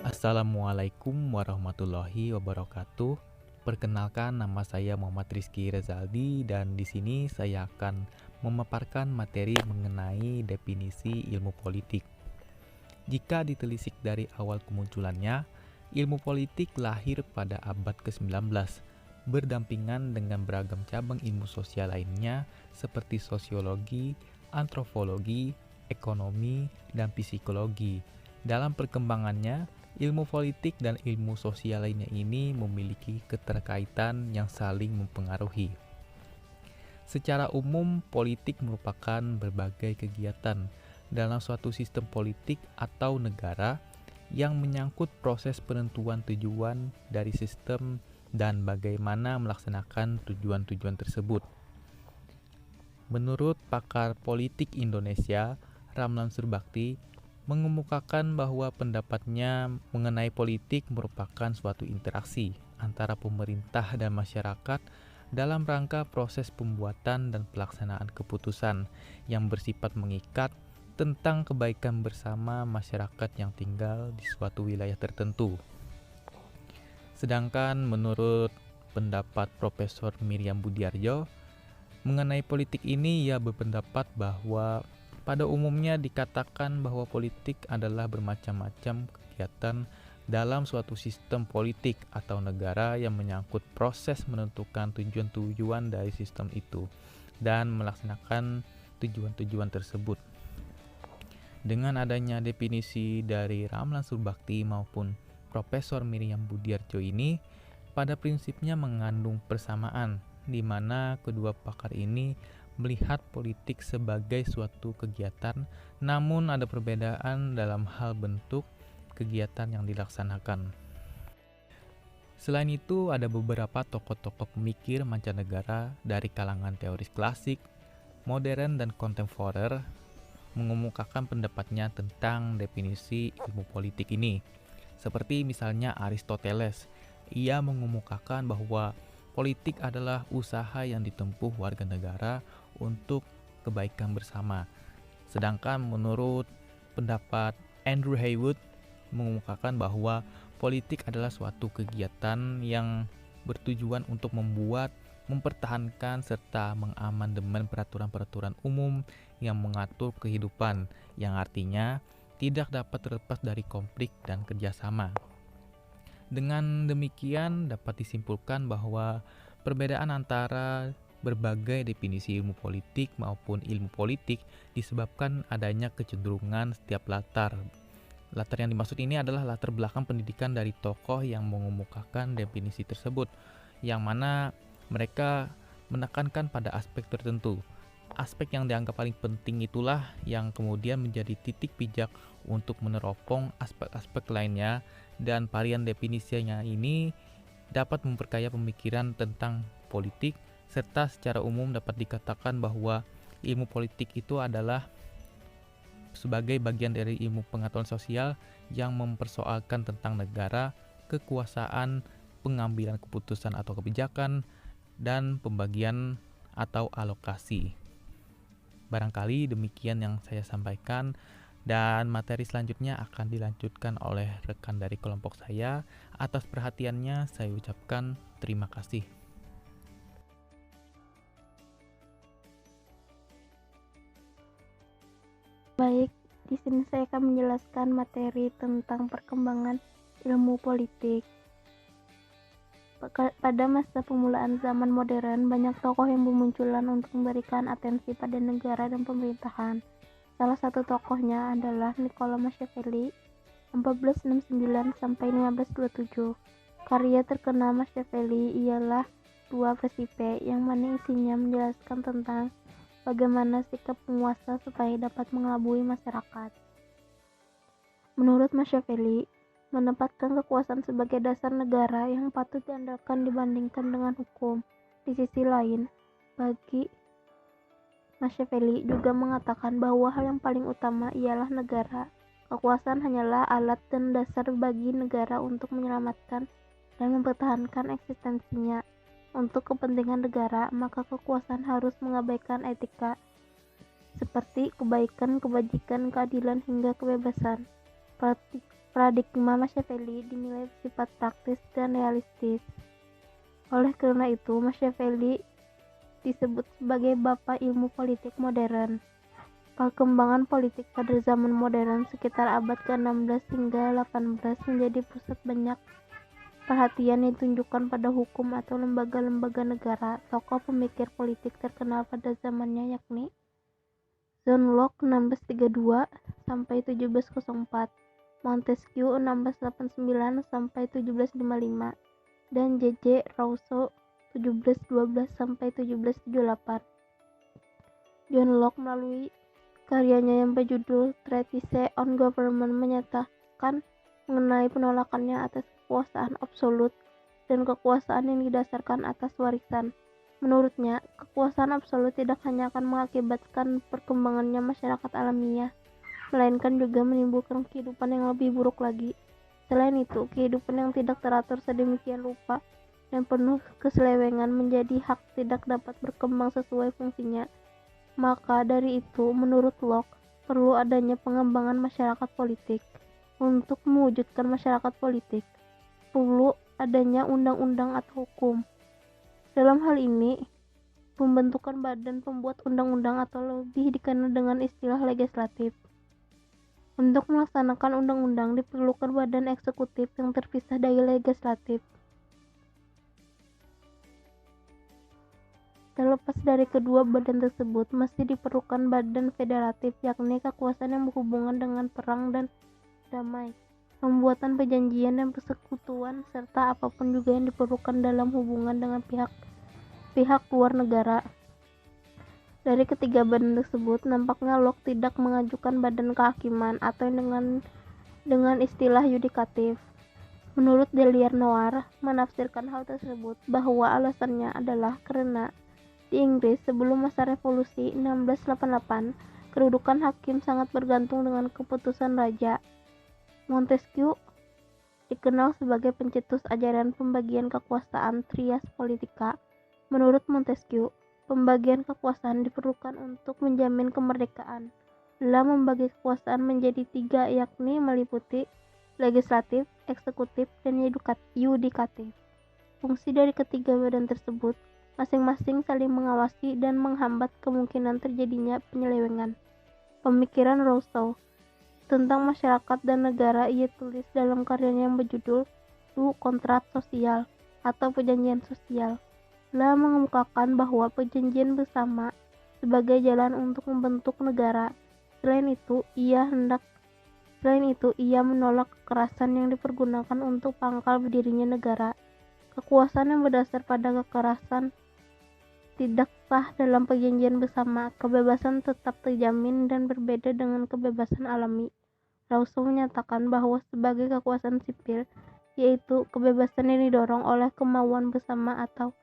Assalamualaikum warahmatullahi wabarakatuh. Perkenalkan, nama saya Muhammad Rizky Rezaldi dan di sini saya akan memaparkan materi mengenai definisi ilmu politik. Jika ditelisik dari awal kemunculannya, ilmu politik lahir pada abad ke-19, berdampingan dengan beragam cabang ilmu sosial lainnya seperti sosiologi, antropologi, ekonomi, dan psikologi. Dalam perkembangannya, ilmu politik dan ilmu sosial lainnya ini memiliki keterkaitan yang saling mempengaruhi. Secara umum, politik merupakan berbagai kegiatan dalam suatu sistem politik atau negara yang menyangkut proses penentuan tujuan dari sistem dan bagaimana melaksanakan tujuan-tujuan tersebut. Menurut pakar politik Indonesia, Ramlan Surbakti, mengemukakan bahwa pendapatnya mengenai politik merupakan suatu interaksi antara pemerintah dan masyarakat dalam rangka proses pembuatan dan pelaksanaan keputusan yang bersifat mengikat tentang kebaikan bersama masyarakat yang tinggal di suatu wilayah tertentu. Sedangkan menurut pendapat Profesor Miriam Budiarjo, mengenai politik ini ia berpendapat bahwa pada umumnya dikatakan bahwa politik adalah bermacam-macam kegiatan dalam suatu sistem politik atau negara yang menyangkut proses menentukan tujuan-tujuan dari sistem itu dan melaksanakan tujuan-tujuan tersebut. Dengan adanya definisi dari Ramlan Surbakti maupun Profesor Miriam Budiarjo ini, pada prinsipnya mengandung persamaan, di mana kedua pakar ini melihat politik sebagai suatu kegiatan, namun ada perbedaan dalam hal bentuk kegiatan yang dilaksanakan. Selain itu, ada beberapa tokoh-tokoh pemikir mancanegara dari kalangan teoris klasik, modern, dan kontemporer mengemukakan pendapatnya tentang definisi ilmu politik ini. Seperti misalnya Aristoteles, ia mengemukakan bahwa politik adalah usaha yang ditempuh warga negara untuk kebaikan bersama. Sedangkan menurut pendapat Andrew Haywood mengemukakan bahwa politik adalah suatu kegiatan yang bertujuan untuk membuat, mempertahankan, serta mengamandemen peraturan-peraturan umum yang mengatur kehidupan, yang artinya tidak dapat terlepas dari konflik dan kerjasama. Dengan demikian dapat disimpulkan bahwa perbedaan antara berbagai definisi ilmu politik maupun ilmu politik disebabkan adanya kecenderungan setiap latar. Latar yang dimaksud ini adalah latar belakang pendidikan dari tokoh yang mengemukakan definisi tersebut, yang mana mereka menekankan pada aspek tertentu. Aspek yang dianggap paling penting itulah yang kemudian menjadi titik pijak untuk meneropong aspek-aspek lainnya, dan varian definisinya ini dapat memperkaya pemikiran tentang politik, serta secara umum dapat dikatakan bahwa ilmu politik itu adalah sebagai bagian dari ilmu pengetahuan sosial yang mempersoalkan tentang negara, kekuasaan, pengambilan keputusan atau kebijakan, dan pembagian atau alokasi. Barangkali demikian yang saya sampaikan, dan materi selanjutnya akan dilanjutkan oleh rekan dari kelompok saya. Atas perhatiannya saya ucapkan terima kasih. Baik, di sini saya akan menjelaskan materi tentang perkembangan ilmu politik. Pada masa permulaan zaman modern, banyak tokoh yang bermunculan untuk memberikan atensi pada negara dan pemerintahan. Salah satu tokohnya adalah Niccolo Machiavelli, 1469 sampai 1527. Karya terkenal Machiavelli ialah Dua Principe, yang mana isinya menjelaskan tentang bagaimana sikap penguasa supaya dapat mengelabui masyarakat. Menurut Machiavelli, menempatkan kekuasaan sebagai dasar negara yang patut diandalkan dibandingkan dengan hukum. Di sisi lain, bagi Machiavelli juga mengatakan bahwa hal yang paling utama ialah negara. Kekuasaan hanyalah alat dan dasar bagi negara untuk menyelamatkan dan mempertahankan eksistensinya. Untuk kepentingan negara, maka kekuasaan harus mengabaikan etika, seperti kebaikan, kebajikan, keadilan, hingga kebebasan. paradigma Machiavelli dinilai bersifat praktis dan realistis. Oleh karena itu, Machiavelli disebut sebagai bapak ilmu politik modern. Perkembangan politik pada zaman modern sekitar abad ke-16 hingga 18 menjadi pusat banyak perhatian yang ditunjukkan pada hukum atau lembaga-lembaga negara. Tokoh pemikir politik terkenal pada zamannya yakni John Locke 1632 sampai 1704, Montesquieu 1689 sampai 1755, dan J.J. Rousseau 1712 sampai 1778. John Locke melalui karyanya yang berjudul Treatise on Government menyatakan mengenai penolakannya atas kekuasaan absolut dan kekuasaan yang didasarkan atas warisan. Menurutnya, kekuasaan absolut tidak hanya akan mengakibatkan perkembangannya masyarakat alamiah, melainkan juga menimbulkan kehidupan yang lebih buruk lagi. Selain itu, kehidupan yang tidak teratur sedemikian rupa dan penuh keselewengan menjadi hak tidak dapat berkembang sesuai fungsinya. Maka dari itu, menurut Locke, perlu adanya pengembangan masyarakat politik. Untuk mewujudkan masyarakat politik, perlu adanya undang-undang atau hukum. Dalam hal ini, pembentukan badan pembuat undang-undang atau lebih dikenal dengan istilah legislatif. Untuk melaksanakan undang-undang diperlukan badan eksekutif yang terpisah dari legislatif. Terlepas dari kedua badan tersebut, masih diperlukan badan federatif, yakni kekuasaan yang berhubungan dengan perang dan damai, pembuatan perjanjian dan persekutuan, serta apapun juga yang diperlukan dalam hubungan dengan pihak luar negara. Dari ketiga badan tersebut, nampaknya Locke tidak mengajukan badan kehakiman atau dengan istilah yudikatif. Menurut Delanoir, menafsirkan hal tersebut bahwa alasannya adalah karena di Inggris sebelum masa revolusi 1688, kedudukan hakim sangat bergantung dengan keputusan raja. Montesquieu dikenal sebagai pencetus ajaran pembagian kekuasaan trias politica. Menurut Montesquieu, pembagian kekuasaan diperlukan untuk menjamin kemerdekaan. Dalam membagi kekuasaan menjadi tiga, yakni meliputi legislatif, eksekutif, dan yudikatif. Fungsi dari ketiga badan tersebut masing-masing saling mengawasi dan menghambat kemungkinan terjadinya penyelewengan. Pemikiran Rousseau tentang masyarakat dan negara ia tulis dalam karyanya yang berjudul Du Contrat Social atau Perjanjian Sosial. Telah mengemukakan bahwa perjanjian bersama sebagai jalan untuk membentuk negara. Selain itu, ia menolak kekerasan yang dipergunakan untuk pangkal berdirinya negara. Kekuasaan yang berdasar pada kekerasan tidak sah dalam perjanjian bersama. Kebebasan tetap terjamin dan berbeda dengan kebebasan alami. Rousseau menyatakan bahwa sebagai kekuasaan sipil, yaitu kebebasan yang didorong oleh kemauan bersama atau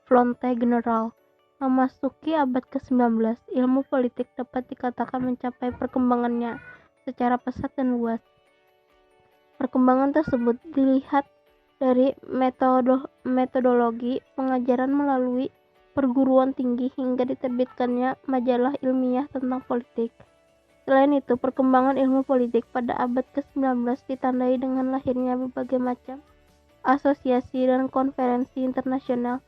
volonté générale. Memasuki abad ke-19, ilmu politik dapat dikatakan mencapai perkembangannya secara pesat dan luas. Perkembangan tersebut dilihat dari metodologi pengajaran melalui perguruan tinggi hingga diterbitkannya majalah ilmiah tentang politik. Selain itu, perkembangan ilmu politik pada abad ke-19 ditandai dengan lahirnya berbagai macam asosiasi dan konferensi internasional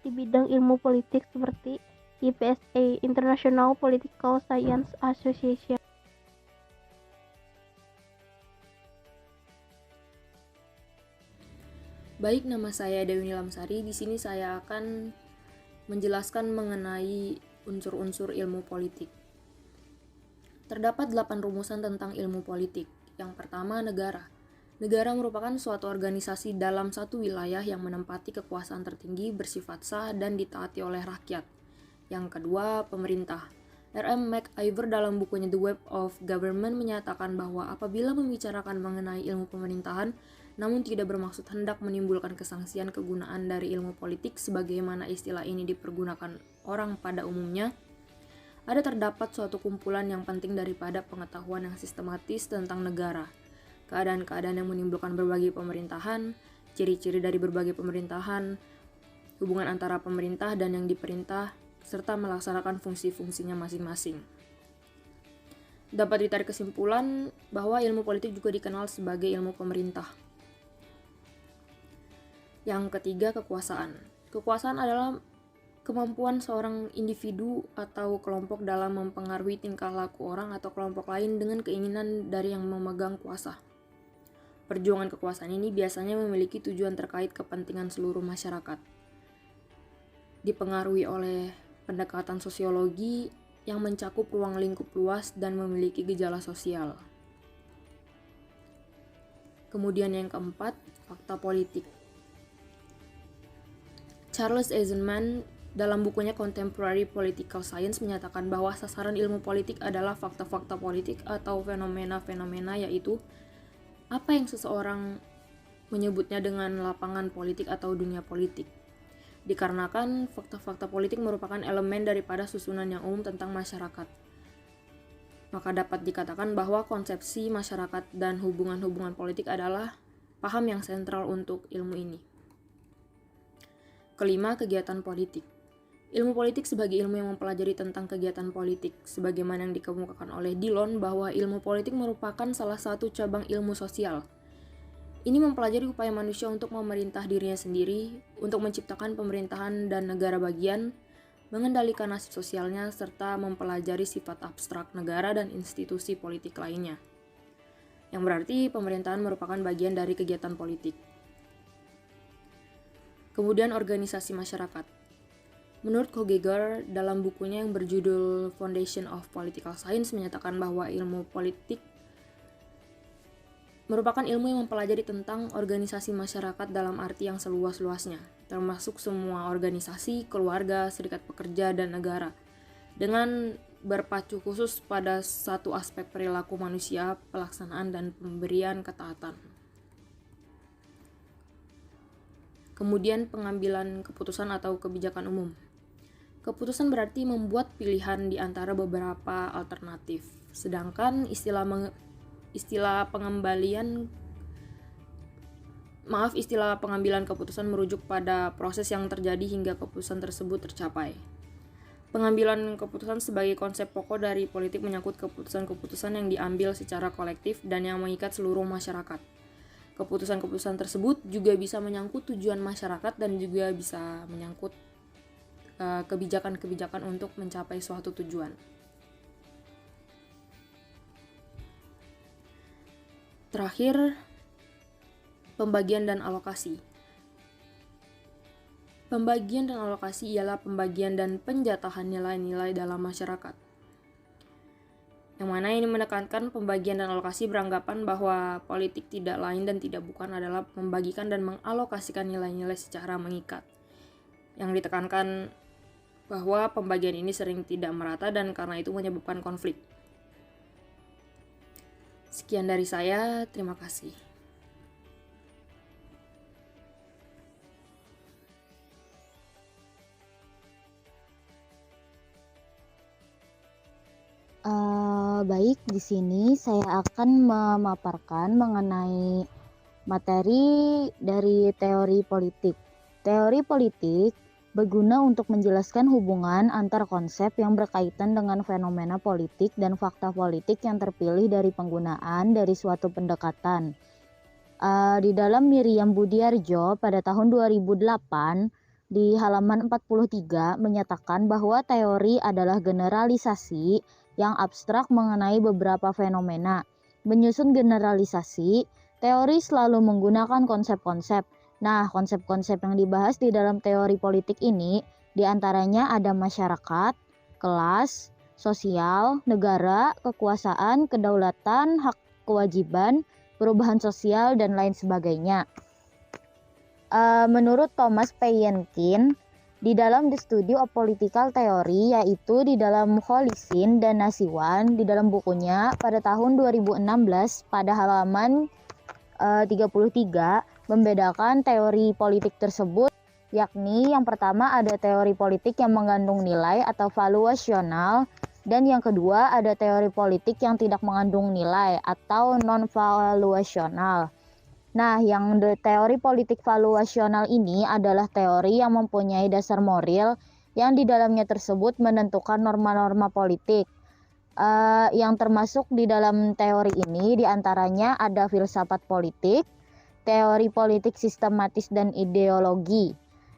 di bidang ilmu politik seperti IPSA, International Political Science Association. Baik, nama saya Dewi Nilamsari. Di sini saya akan menjelaskan mengenai unsur-unsur ilmu politik. Terdapat 8 rumusan tentang ilmu politik. Yang pertama, negara. Negara merupakan suatu organisasi dalam satu wilayah yang menempati kekuasaan tertinggi, bersifat sah, dan ditaati oleh rakyat. Yang kedua, pemerintah. R.M. McIver dalam bukunya The Web of Government menyatakan bahwa apabila membicarakan mengenai ilmu pemerintahan, namun tidak bermaksud hendak menimbulkan kesangsian kegunaan dari ilmu politik sebagaimana istilah ini dipergunakan orang pada umumnya, ada terdapat suatu kumpulan yang penting daripada pengetahuan yang sistematis tentang negara, keadaan-keadaan yang menimbulkan berbagai pemerintahan, ciri-ciri dari berbagai pemerintahan, hubungan antara pemerintah dan yang diperintah, serta melaksanakan fungsi-fungsinya masing-masing. dapat ditarik kesimpulan bahwa ilmu politik juga dikenal sebagai ilmu pemerintah. Yang ketiga, kekuasaan. Kekuasaan adalah kemampuan seorang individu atau kelompok dalam mempengaruhi tingkah laku orang atau kelompok lain dengan keinginan dari yang memegang kuasa. Perjuangan kekuasaan ini biasanya memiliki tujuan terkait kepentingan seluruh masyarakat. Dipengaruhi oleh pendekatan sosiologi yang mencakup ruang lingkup luas dan memiliki gejala sosial. Kemudian yang keempat, fakta politik. Charles Eisenman dalam bukunya Contemporary Political Science menyatakan bahwa sasaran ilmu politik adalah fakta-fakta politik atau fenomena-fenomena, yaitu apa yang seseorang menyebutnya dengan lapangan politik atau dunia politik. Dikarenakan fakta-fakta politik merupakan elemen daripada susunan yang umum tentang masyarakat, maka dapat dikatakan bahwa konsepsi masyarakat dan hubungan-hubungan politik adalah paham yang sentral untuk ilmu ini. Kelima, kegiatan politik. Ilmu politik sebagai ilmu yang mempelajari tentang kegiatan politik, sebagaimana yang dikemukakan oleh Dillon bahwa ilmu politik merupakan salah satu cabang ilmu sosial. Ini mempelajari upaya manusia untuk memerintah dirinya sendiri, untuk menciptakan pemerintahan dan negara bagian, mengendalikan nasib sosialnya, serta mempelajari sifat abstrak negara dan institusi politik lainnya. Yang berarti pemerintahan merupakan bagian dari kegiatan politik. Kemudian organisasi masyarakat. Menurut Kogeger, dalam bukunya yang berjudul Foundation of Political Science menyatakan bahwa ilmu politik merupakan ilmu yang mempelajari tentang organisasi masyarakat dalam arti yang seluas-luasnya, termasuk semua organisasi, keluarga, serikat pekerja, dan negara, dengan berpacu khusus pada satu aspek perilaku manusia, pelaksanaan, dan pemberian ketaatan. Kemudian pengambilan keputusan atau kebijakan umum. Keputusan berarti membuat pilihan di antara beberapa alternatif, sedangkan istilah pengambilan keputusan merujuk pada proses yang terjadi hingga keputusan tersebut tercapai. Pengambilan keputusan sebagai konsep pokok dari politik menyangkut keputusan-keputusan yang diambil secara kolektif dan yang mengikat seluruh masyarakat. Keputusan-keputusan tersebut juga bisa menyangkut tujuan masyarakat dan juga bisa menyangkut kebijakan-kebijakan untuk mencapai suatu tujuan. Terakhir, pembagian dan alokasi. Pembagian dan alokasi ialah pembagian dan penjatahan nilai-nilai dalam masyarakat. Yang mana ini menekankan pembagian dan alokasi beranggapan bahwa politik tidak lain dan tidak bukan adalah membagikan dan mengalokasikan nilai-nilai secara mengikat. Yang ditekankan bahwa pembagian ini sering tidak merata dan karena itu menyebabkan konflik. Sekian dari saya, terima kasih. Baik, di sini saya akan memaparkan mengenai materi dari teori politik. Teori politik berguna untuk menjelaskan hubungan antar konsep yang berkaitan dengan fenomena politik dan fakta politik yang terpilih dari penggunaan dari suatu pendekatan. Di dalam Miriam Budiarjo pada tahun 2008 di halaman 43 menyatakan bahwa teori adalah generalisasi yang abstrak mengenai beberapa fenomena. Menyusun generalisasi, teori selalu menggunakan konsep-konsep. Nah, konsep-konsep yang dibahas di dalam teori politik ini diantaranya ada masyarakat, kelas, sosial, negara, kekuasaan, kedaulatan, hak kewajiban, perubahan sosial, dan lain sebagainya. Menurut Thomas Payenkin, di dalam The Study of Political Theory, yaitu di dalam Holisin dan Nasiwan, di dalam bukunya pada tahun 2016 pada halaman 33, membedakan teori politik tersebut, yakni yang pertama ada teori politik yang mengandung nilai atau valuasional, dan yang kedua ada teori politik yang tidak mengandung nilai atau non-valuasional. Nah, yang teori politik valuasional ini adalah teori yang mempunyai dasar moral yang di dalamnya tersebut menentukan norma-norma politik. Yang termasuk di dalam teori ini diantaranya ada filsafat politik, teori politik sistematis dan ideologi.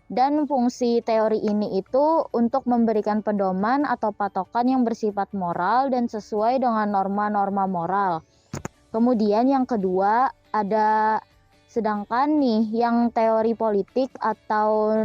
Dan fungsi teori ini itu untuk memberikan pedoman atau patokan yang bersifat moral dan sesuai dengan norma-norma moral. Kemudian yang kedua ada sedangkan nih yang teori politik atau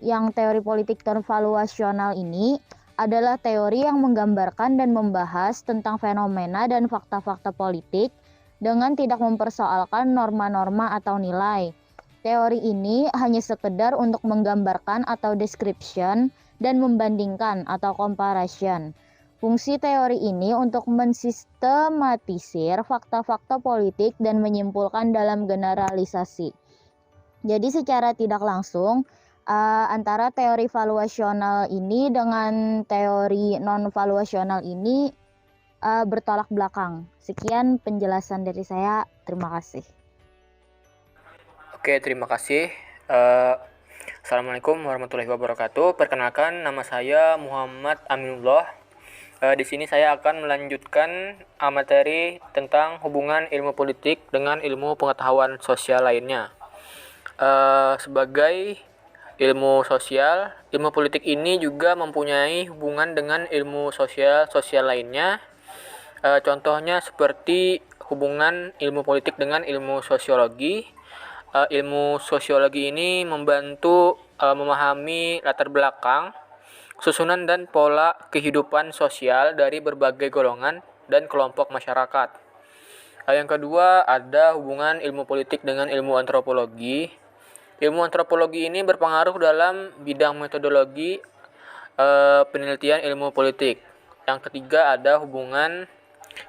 yang teori politik non-valuasional ini adalah teori yang menggambarkan dan membahas tentang fenomena dan fakta-fakta politik dengan tidak mempersoalkan norma-norma atau nilai. Teori ini hanya sekedar untuk menggambarkan atau description dan membandingkan atau comparison. Fungsi teori ini untuk mensistematisir fakta-fakta politik dan menyimpulkan dalam generalisasi. Jadi secara tidak langsung antara teori valuasional ini dengan teori non-valuasional ini bertolak belakang. Sekian penjelasan dari saya. Terima kasih. Oke, terima kasih. Assalamualaikum warahmatullahi wabarakatuh. Perkenalkan, nama saya Muhammad Aminullah. Di sini saya akan melanjutkan materi tentang hubungan ilmu politik dengan ilmu pengetahuan sosial lainnya. Sebagai ilmu sosial, ilmu politik ini juga mempunyai hubungan dengan ilmu sosial lainnya. Contohnya seperti hubungan ilmu politik dengan ilmu sosiologi. Ilmu sosiologi ini membantu memahami latar belakang, susunan dan pola kehidupan sosial dari berbagai golongan dan kelompok masyarakat. Yang kedua ada hubungan ilmu politik dengan ilmu antropologi. Ilmu antropologi ini berpengaruh dalam bidang metodologi penelitian ilmu politik. Yang ketiga ada hubungan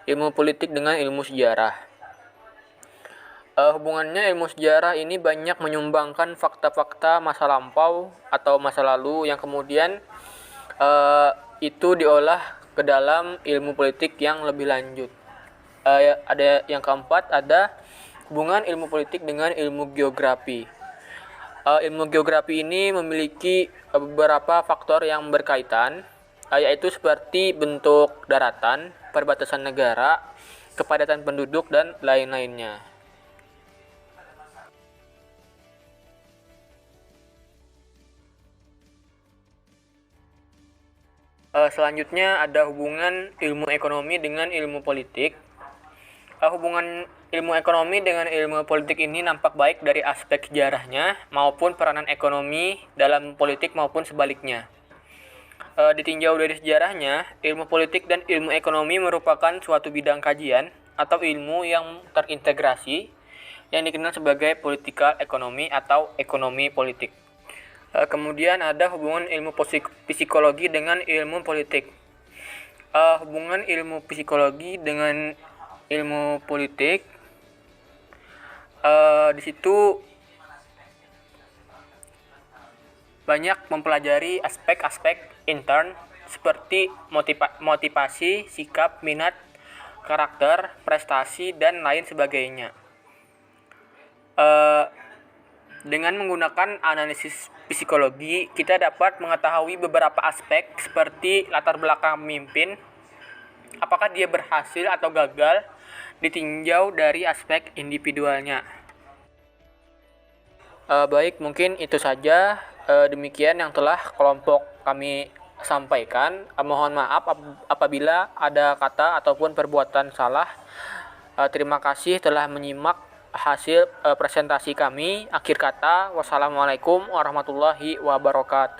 ilmu politik dengan ilmu sejarah. Hubungannya ilmu sejarah ini banyak menyumbangkan fakta-fakta masa lampau atau masa lalu yang kemudian itu diolah ke dalam ilmu politik yang lebih lanjut. Ada yang keempat ada hubungan ilmu politik dengan ilmu geografi. Ilmu geografi ini memiliki beberapa faktor yang berkaitan, yaitu seperti bentuk daratan, perbatasan negara, kepadatan penduduk, dan lain-lainnya. Selanjutnya ada hubungan ilmu ekonomi dengan ilmu politik. Hubungan ilmu ekonomi dengan ilmu politik ini nampak baik dari aspek sejarahnya maupun peranan ekonomi dalam politik maupun sebaliknya. Ditinjau dari sejarahnya, ilmu politik dan ilmu ekonomi merupakan suatu bidang kajian atau ilmu yang terintegrasi yang dikenal sebagai political economy atau ekonomi politik. Kemudian ada hubungan ilmu psikologi dengan ilmu politik. Hubungan ilmu psikologi dengan ilmu politik, di situ banyak mempelajari aspek-aspek intern seperti motivasi, sikap, minat, karakter, prestasi, dan lain sebagainya. Dengan menggunakan analisis psikologi, kita dapat mengetahui beberapa aspek seperti latar belakang pemimpin, apakah dia berhasil atau gagal, ditinjau dari aspek individualnya. Baik, mungkin itu saja. Demikian yang telah kelompok kami sampaikan. Mohon maaf apabila ada kata ataupun perbuatan salah. Terima kasih telah menyimak hasil presentasi kami. Akhir kata, wassalamualaikum warahmatullahi wabarakatuh.